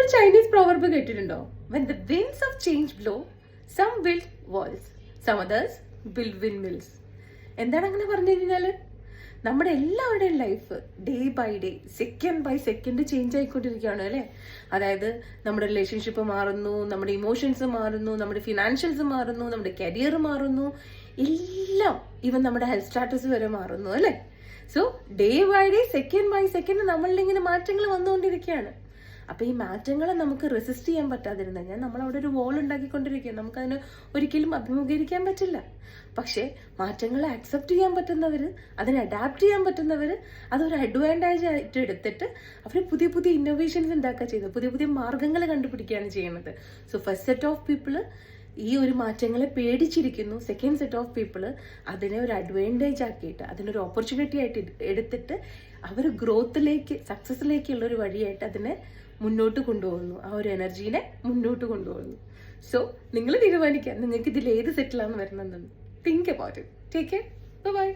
Chinese proverb കേട്ടിട്ടുണ്ടോ? When the winds of change blow, some build walls, some others build windmills. എന്താണ് അങ്ങനെ പറഞ്ഞു കഴിഞ്ഞാല്, നമ്മുടെ എല്ലാവരുടെയും life day by day, second by second change ആയിക്കൊണ്ടിരിക്കുകയാണ് അല്ലേ? അതായത് നമ്മുടെ റിലേഷൻഷിപ്പ് മാറുന്നു, നമ്മുടെ ഇമോഷൻസ് മാറുന്നു, നമ്മുടെ ഫിനാൻഷ്യൽസ് മാറുന്നു, നമ്മുടെ കരിയർ മാറുന്നു, എല്ലാം, ഈവൻ നമ്മുടെ ഹെൽത്ത് സ്റ്റാറ്റസ് വരെ മാറുന്നു അല്ലേ? So day by day, second by second നമ്മളിൽ ഇങ്ങനെ മാറ്റങ്ങൾ വന്നുകൊണ്ടിരിക്കുകയാണ്. അപ്പൊ ഈ മാറ്റങ്ങളെ നമുക്ക് റെസിസ്റ്റ് ചെയ്യാൻ പറ്റാതിരുന്ന ഞാൻ നമ്മളവിടെ ഒരു വോൾ ഉണ്ടാക്കിക്കൊണ്ടിരിക്കുക. നമുക്കതിന് ഒരിക്കലും അഭിമുഖീകരിക്കാൻ പറ്റില്ല. പക്ഷേ മാറ്റങ്ങളെ അക്സെപ്റ്റ് ചെയ്യാൻ പറ്റുന്നവര്, അതിനെ അഡാപ്റ്റ് ചെയ്യാൻ പറ്റുന്നവര്, അതൊരു അഡ്വാൻറ്റേജ് ആയിട്ട് എടുത്തിട്ട് അവർ പുതിയ പുതിയ ഇന്നോവേഷൻസ് ഉണ്ടാക്കുക ചെയ്യുന്നത്, പുതിയ പുതിയ മാർഗങ്ങൾ കണ്ടുപിടിക്കുകയാണ് ചെയ്യുന്നത്. So first set of people ഈ ഒരു മാറ്റങ്ങളെ പേടിച്ചിരിക്കുന്നു. സെക്കൻഡ് സെറ്റ് ഓഫ് പീപ്പിള് അതിനെ ഒരു അഡ്വാൻറ്റേജ് ആക്കിയിട്ട്, അതിനൊരു ഓപ്പർച്യൂണിറ്റി ആയിട്ട് എടുത്തിട്ട് അവർ ഗ്രോത്തിലേക്ക്, സക്സസിലേക്കുള്ള ഒരു വഴിയായിട്ട് അതിനെ മുന്നോട്ട് കൊണ്ടുപോകുന്നു. ആ ഒരു എനർജീനെ മുന്നോട്ട് കൊണ്ടുപോകുന്നു. സോ നിങ്ങൾ തീരുമാനിക്കാം നിങ്ങൾക്ക് ഇതിൽ ഏത് സെറ്റിലാണ് വരുന്നതെന്ന്. Think about it. Take care. By.